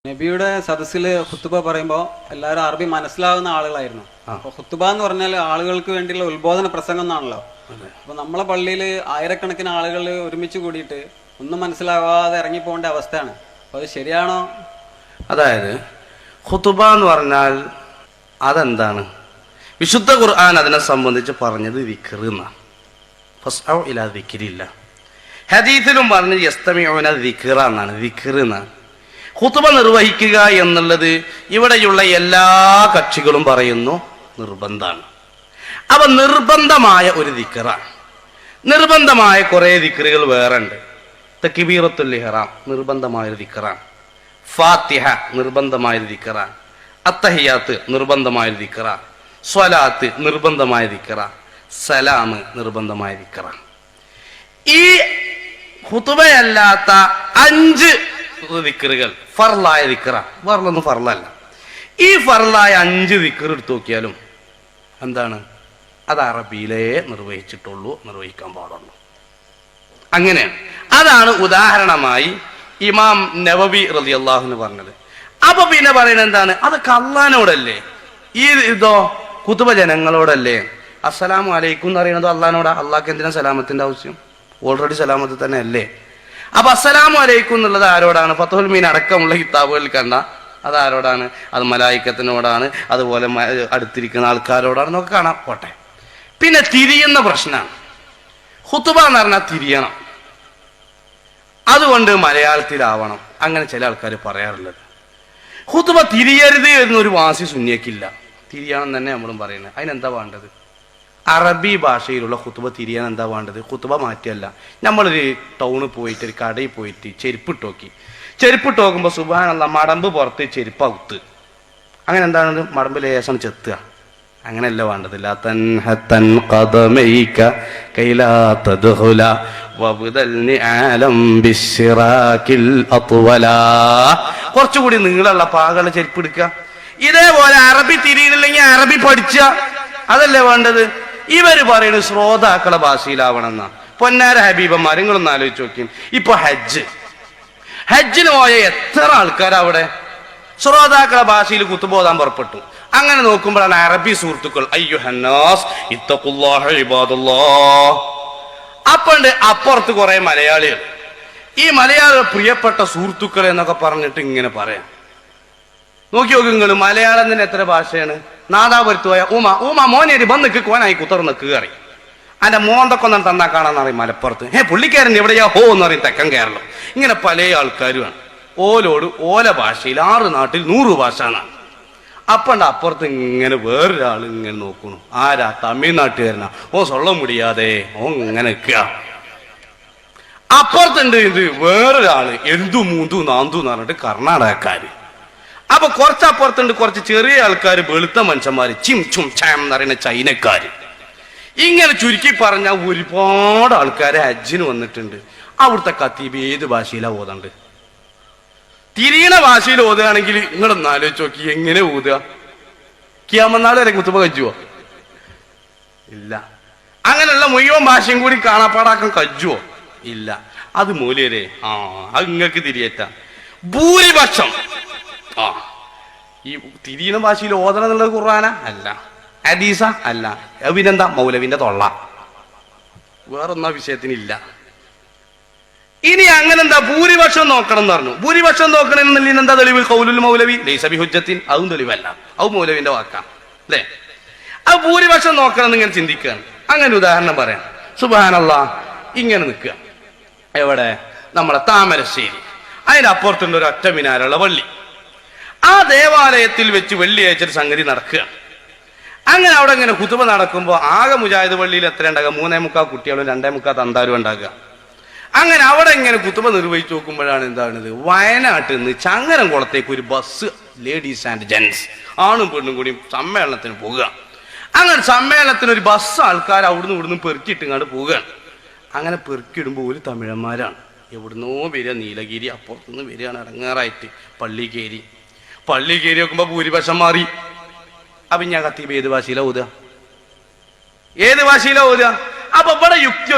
നബിയുടെ സദസ്സിൽ ഖുത്തുബ പറയുമ്പോൾ എല്ലാവരും അറബി മനസ്സിലാവുന്ന ആളുകളായിരുന്നു. അപ്പൊ ഖുത്തുബ എന്ന് പറഞ്ഞാൽ ആളുകൾക്ക് വേണ്ടിയുള്ള ഉത്ബോധന പ്രസംഗം എന്നാണല്ലോ. അപ്പൊ നമ്മളെ പള്ളിയിൽ ആയിരക്കണക്കിന് ആളുകൾ ഒരുമിച്ച് കൂടിയിട്ട് ഒന്നും മനസ്സിലാവാതെ ഇറങ്ങി പോകേണ്ട അവസ്ഥയാണ്. അപ്പൊ അത് ശരിയാണോ? അതായത് ഖുതുബ എന്ന് പറഞ്ഞാൽ അതെന്താണ്? വിശുദ്ധ ഖുർആൻ അതിനെ സംബന്ധിച്ച് പറഞ്ഞത് ദിക്ർ എന്നാണ്. ഫസ്ഔ ഇലാ ദിക്രില്ല. ഹദീസിലും പറഞ്ഞത് യസ്തമിഊന ദിക്റ എന്നാണ്. ദിക്ർ എന്നാണ്. ഖുതുബ നിർവഹിക്കുക എന്നുള്ളത് ഇവിടെയുള്ള എല്ലാ കക്ഷികളും പറയുന്നു നിർബന്ധമാണ്. അപ്പൊ നിർബന്ധമായ ഒരു ദിക്റാണ്. നിർബന്ധമായ കുറെ ദിക്റുകൾ വേറെ ഉണ്ട്. തക്ബീറത്തുൽ ഇഹ്റാം നിർബന്ധമായൊരു ദിക്റാണ്. ഫാത്തിഹ നിർബന്ധമായൊരു ദിക്റാണ്. അത്തഹിയാത്ത് നിർബന്ധമായൊരു ദിക്റാണ്. സ്വലാത്ത് നിർബന്ധമായ ദിക്റാണ്. സലാം നിർബന്ധമായ ദിക്റാണ്. ഈ ഖുതുബയല്ലാത്ത 5 ദിക്റുകൾ ഫർലായ ദിക്റാണ്. വേറൊന്നും ഫർലല്ല. ഈ ഫർലായ 5 ദിക്ർ എടുത്തു നോക്കിയാലും എന്താണ്? അത് അറബിയിലേ നിർവഹിച്ചിട്ടുള്ളൂ, നിർവഹിക്കാൻ പാടുള്ളൂ. അങ്ങനെയാണ്. അതാണ് ഉദാഹരണമായി ഇമാം നവവി റളിയല്ലാഹു അൻഹു പറഞ്ഞത്. അപ്പൊ പിന്നെ പറയുന്നത് എന്താണ്? അതൊക്കെ അള്ളാനോടല്ലേ? ഇതോ ഖുതുബ ജനങ്ങളോടല്ലേ? അസ്സലാമു അലൈക്കും എന്ന് പറയുന്നത് അള്ളഹാനോടാ. അള്ളാഹ്ക്ക് എന്തിനാ സലാമത്തിന്റെ ആവശ്യം? ഓൾറെഡി സലാമത്ത് തന്നെ അല്ലേ? അപ്പൊ അസ്സലാമു അലൈക്കും എന്നുള്ളത് ആരോടാണ്? ഫത്ഹുൽ മീൻ അടക്കമുള്ള കിതാബുകളിൽ കണ്ട അത് ആരോടാണ്? അത് മലായിക്കത്തിനോടാണ്, അതുപോലെ അടുത്തിരിക്കുന്ന ആൾക്കാരോടാണെന്നൊക്കെ കാണാം. പോട്ടെ. പിന്നെ തിരിയുന്ന പ്രശ്നമാണ്. ഖുതുബ എന്ന് പറഞ്ഞാൽ തിരിയണം. അതുകൊണ്ട് മലയാളത്തിലാവണം. അങ്ങനെ ചില ആൾക്കാർ പറയാറുള്ളത്. ഖുതുബ തിരിയരുത് എന്നൊരു വാസി സുന്നിയക്കില്ല. തിരിയണം തന്നെ നമ്മളും പറയുന്നത്. അതിനെന്താ വേണ്ടത്? അറബി ഭാഷയിലുള്ള ഖുതുബ തിരിയാൻ എന്താ വേണ്ടത്? ഖുതുബ മാറ്റിയല്ല. നമ്മളൊരു ടൗണിൽ പോയിട്ട് ഒരു കടയിൽ പോയിട്ട് ചെരുപ്പിട്ട് നോക്കി. ചെരുപ്പിട്ട് നോക്കുമ്പോൾ സുബ്ഹാനല്ലാഹ് മടമ്പ് പുറത്ത് ചെരുപ്പ് ഔത്ത്. അങ്ങനെ എന്താണ്? മടമ്പ് ലേശം ചെത്തുക. അങ്ങനെയല്ല വേണ്ടത്. കുറച്ചുകൂടി നീളമുള്ള പാകളുടെ ചെരുപ്പ് എടുക്കുക. ഇതേപോലെ അറബി തിരിയില്ലെങ്കിൽ അറബി പഠിച്ച അതല്ലേ വേണ്ടത്? ഇവര് പറയുന്നത് ശ്രോതാക്കളെ ഭാഷയിലാവണം എന്നാ. പൊന്നാര ഹബീബന്മാർ നിങ്ങളൊന്ന് ആലോചിച്ച് നോക്കിയും. ഇപ്പൊ ഹജ്ജിന് പോയ എത്ര ആൾക്കാരാ അവിടെ? ശ്രോതാക്കളെ ഭാഷയിൽ കുത്തുബോധാൻ പുറപ്പെട്ടു. അങ്ങനെ നോക്കുമ്പോഴാണ് അറബി സുഹൃത്തുക്കൾ അയ്യുഹന്നാസ് ഇത്തഖുല്ലാഹ ഇബാദല്ലാഹ്. അപ്പണ്ട് അപ്പുറത്ത് കുറെ മലയാളികൾ. ഈ മലയാളികൾ പ്രിയപ്പെട്ട സുഹൃത്തുക്കൾ എന്നൊക്കെ പറഞ്ഞിട്ട് ഇങ്ങനെ പറയാം. നോക്കി നോക്കി നിങ്ങൾ. മലയാളം തന്നെ എത്ര ഭാഷയാണ്? നാദാപുരത്ത് പോയ ഊമ മോനേരി ബന്ധുക്ക് കോനായി കുത്തർന്ന് കയറി. അതിന്റെ മോന്തൊക്കെ ഒന്നും തന്നാ കാണാന്ന് പറയും മലപ്പുറത്ത്. പുള്ളിക്കാരൻ എവിടെയാ ഹോ എന്ന് പറയും തെക്കൻ കേരളം. ഇങ്ങനെ പല ആൾക്കാരുമാണ്. ഓലോട് ഓല ഭാഷയിൽ 6 നാട്ടിൽ 100 ഭാഷ എന്നാണ്. അപ്പണ്ട് അപ്പുറത്ത് ഇങ്ങനെ വേറൊരാൾ ഇങ്ങനെ നോക്കണു. ആരാ? തമിഴ്നാട്ടുകാരനാ. ഓ സൊള്ള മുടിയാതെ ഓ ഇങ്ങനെ നിൽക്കുക. അപ്പുറത്തുണ്ട് ഇത് വേറൊരാള് എന്തു മൂന്തു നാന്തു എന്ന് പറഞ്ഞിട്ട് കർണാടകക്കാര്. അപ്പൊ കുറച്ചപ്പുറത്തുണ്ട് കുറച്ച് ചെറിയ ആൾക്കാർ, വെളുത്ത മനുഷ്യന്മാര്, ചിം ചും ചാം എന്ന് പറയുന്ന ചൈനക്കാര്. ഇങ്ങനെ ചുരുക്കി പറഞ്ഞ ഒരുപാട് ആൾക്കാര് ഹജ്ജിന് വന്നിട്ടുണ്ട്. അവിടുത്തെ ഖത്തീബ് ഏത് ഭാഷയിലാ ഓതണ്ട്? തിരിയണ ഭാഷയിൽ ഓതുകയാണെങ്കിൽ നിങ്ങളൊന്ന് ആലോചിച്ച് നോക്കി. എങ്ങനെ ഓതുക? കിയാമത്ത് വരെ കുത്തുബ കജ്ജുവോ? ഇല്ല. അങ്ങനെയുള്ള മുഴുവൻ ഭാഷയും കൂടി കാണാപ്പാടാക്കാൻ കജ്ജുവോ? ഇല്ല. അത് മൂല്യരെ അത് നിങ്ങൾക്ക് തിരിയേറ്റ ഭൂരിപക്ഷം ഈ തിരിയണ ഭാഷയിൽ ഓതണം എന്നുള്ളത് ഖുർആന അല്ല, ഹദീസ അല്ല, പിന്നെന്താ? മൗലവിന്റെ തൊള്ള. വേറൊന്നും വിഷയത്തിനില്ല. ഇനി അങ്ങനെന്താ ഭൂരിപക്ഷം നോക്കണം എന്ന് പറഞ്ഞു. ഭൂരിപക്ഷം നോക്കണമെന്നില്ല. എന്താ തെളിവ്? ഖൗലുൽ മൗലവി ലൈസ ബിഹുജ്ജത്തിൻ. അതും തെളിവല്ല. അത് മൗലവിന്റെ വാക്കാം അല്ലേ? അത് ഭൂരിപക്ഷം നോക്കണം എന്നിങ്ങനെ ചിന്തിക്കുകയാണ്. അങ്ങനെ ഉദാഹരണം പറയാം. സുബ്ഹാനല്ലാഹ് ഇങ്ങനെ നിൽക്കുക. എവിടെ? നമ്മളെ താമരശ്ശേരി. അതിന്റെ അപ്പുറത്തുണ്ട് ഒരു ഒറ്റ മിനാരുള്ള പള്ളി. ആ ദേവാലയത്തിൽ വെച്ച് വെള്ളിയാഴ്ച ഒരു സംഗതി നടക്കുകയാണ്. അങ്ങനെ അവിടെ ഇങ്ങനെ ഖുതുബ നടക്കുമ്പോൾ ആകെ മുജാഹിദ് പള്ളിയിൽ എത്ര ഉണ്ടാകുക? 3.25 കുട്ടികളും 2.25 തന്താരും ഉണ്ടാകുക. അങ്ങനെ അവിടെ ഇങ്ങനെ ഖുതുബ നിർവഹിച്ചു നോക്കുമ്പോഴാണ് എന്താണിത്? വയനാട്ടിൽ നിന്ന് ചങ്ങരംകുളത്തേക്ക് ഒരു ബസ്, ലേഡീസ് ആൻഡ് ജെന്റ്സ്, ആണും പെണ്ണും കൂടി സമ്മേളനത്തിന് പോകുക. അങ്ങനെ സമ്മേളനത്തിന് ഒരു ബസ് ആൾക്കാർ അവിടുന്ന് ഇവിടുന്ന് പെറുക്കിയിട്ടിങ്ങാണ്ട് പോവുകയാണ്. അങ്ങനെ പെറുക്കിയിടുമ്പോൾ ഒരു തമിഴന്മാരാണ്. എവിടുന്നോ വരിക, നീലഗിരി അപ്പുറത്തുനിന്ന് വരികയാണ്. ഇറങ്ങാറായിട്ട് പള്ളി കയറി നോക്കുമ്പോ ഭൂരിപക്ഷം മാറി. അപ്പൊ ഞാൻ ഖത്തീബ് ഏത് ഭാഷയിലാ ഓതുക? അപ്പൊ ഇവിടെ യുക്തി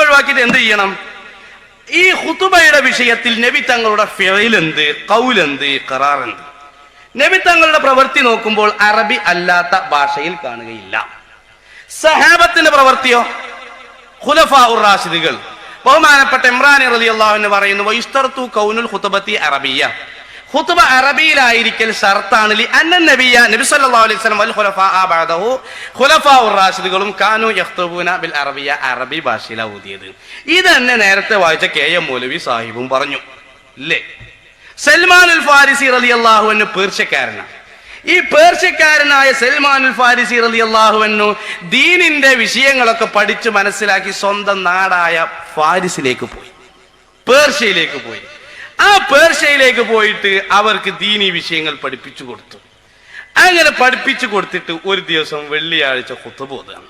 ഒഴിവാക്കിയിട്ട് എന്ത് ചെയ്യണം? ഈ ഖുതുബയുടെ വിഷയത്തിൽ നബി തങ്ങളുടെ ഫിഅലെന്ത്, ഖൗലെന്ത്, ഖറാറെന്ത്? നബി തങ്ങളുടെ പ്രവൃത്തി നോക്കുമ്പോൾ അറബി അല്ലാത്ത ഭാഷയിൽ കാണുകയില്ല. സഹാബത്തിന്റെ പ്രവൃത്തിയോ ഖുലഫാഉർ റാഷിദുകൾ ബഹുമാനപ്പെട്ട ഇമ്രാൻ റളിയല്ലാഹു അൻഹു പറയുന്നു, വയുസ്തറതു കൗനുൽ ഖുതുബത്തി അറബിയ്യ, ഖുതുബ അറബിയിലായിരിക്കൽ ഷർത്താണ്. ലി അന്ന നബിയ നബി സല്ലല്ലാഹു അലൈഹി വസല്ലം വൽ ഖുലഫാഅ ബഅദഹു ഖുലഫാഉർ റാഷിദുകളും കാനു യഖ്തുബൂന ബിൽ അറബിയ്യ, അറബി ഭാഷയിലാണ് ഓതിയത്. ഇതന്നെ നേരത്തെ വായിച്ച കെ.എം. മൗലവി സാഹിബും പറഞ്ഞു ഇല്ലേ? സൽമാനുൽ ഫാരിസി റളിയല്ലാഹു അൻഹു പേർഷ്യക്കാരനാണ്. ഈ പേർഷ്യക്കാരനായ സൽമാനുൽ ഫാരിസി റളിയല്ലാഹു അൻഹു ദീനിന്റെ വിഷയങ്ങളൊക്കെ പഠിച്ച് മനസ്സിലാക്കി സ്വന്തം നാടായ ഫാരിസിലേക്ക് പോയി, പേർഷ്യയിലേക്ക് പോയി. ആ പേർഷ്യയിലേക്ക് പോയിട്ട് അവർക്ക് ദീനി വിഷയങ്ങൾ പഠിപ്പിച്ചു കൊടുത്തു. അങ്ങനെ പഠിപ്പിച്ചു കൊടുത്തിട്ട് ഒരു ദിവസം വെള്ളിയാഴ്ച ഖുതുബ ഓതുകയാണ്.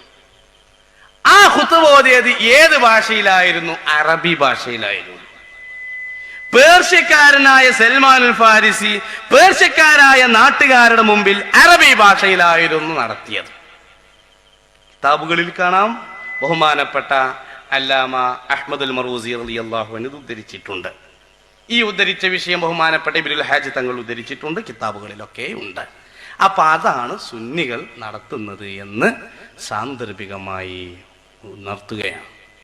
ആ ഖുതുബ ഓതിയത് ഏത് ഭാഷയിലായിരുന്നു? അറബി ഭാഷയിലായിരുന്നു. പേർഷ്യക്കാരനായ സൽമാനുൽ ഫാരിസി പേർഷ്യക്കാരായ നാട്ടുകാരുടെ മുമ്പിൽ അറബി ഭാഷയിലായിരുന്നു നടത്തിയത്. കിതാബുകളിൽ കാണാം. ബഹുമാനപ്പെട്ട അല്ലാമ അഹ്മദുൽ മറൂസി റളിയല്ലാഹു അൻഹു ഉദ്ധരിച്ചിട്ടുണ്ട്. ഈ ഉദ്ധരിച്ച വിഷയം ബഹുമാനപ്പെട്ട ഇബ്നുൽ ഹാജ് തങ്ങൾ ഉദ്ധരിച്ചിട്ടുണ്ട്, കിതാബുകളിലൊക്കെ ഉണ്ട്. അപ്പൊ അതാണ് സുന്നികൾ നടത്തുന്നത് എന്ന് സാന്ദർഭികമായി ഉണർത്തുകയാണ്.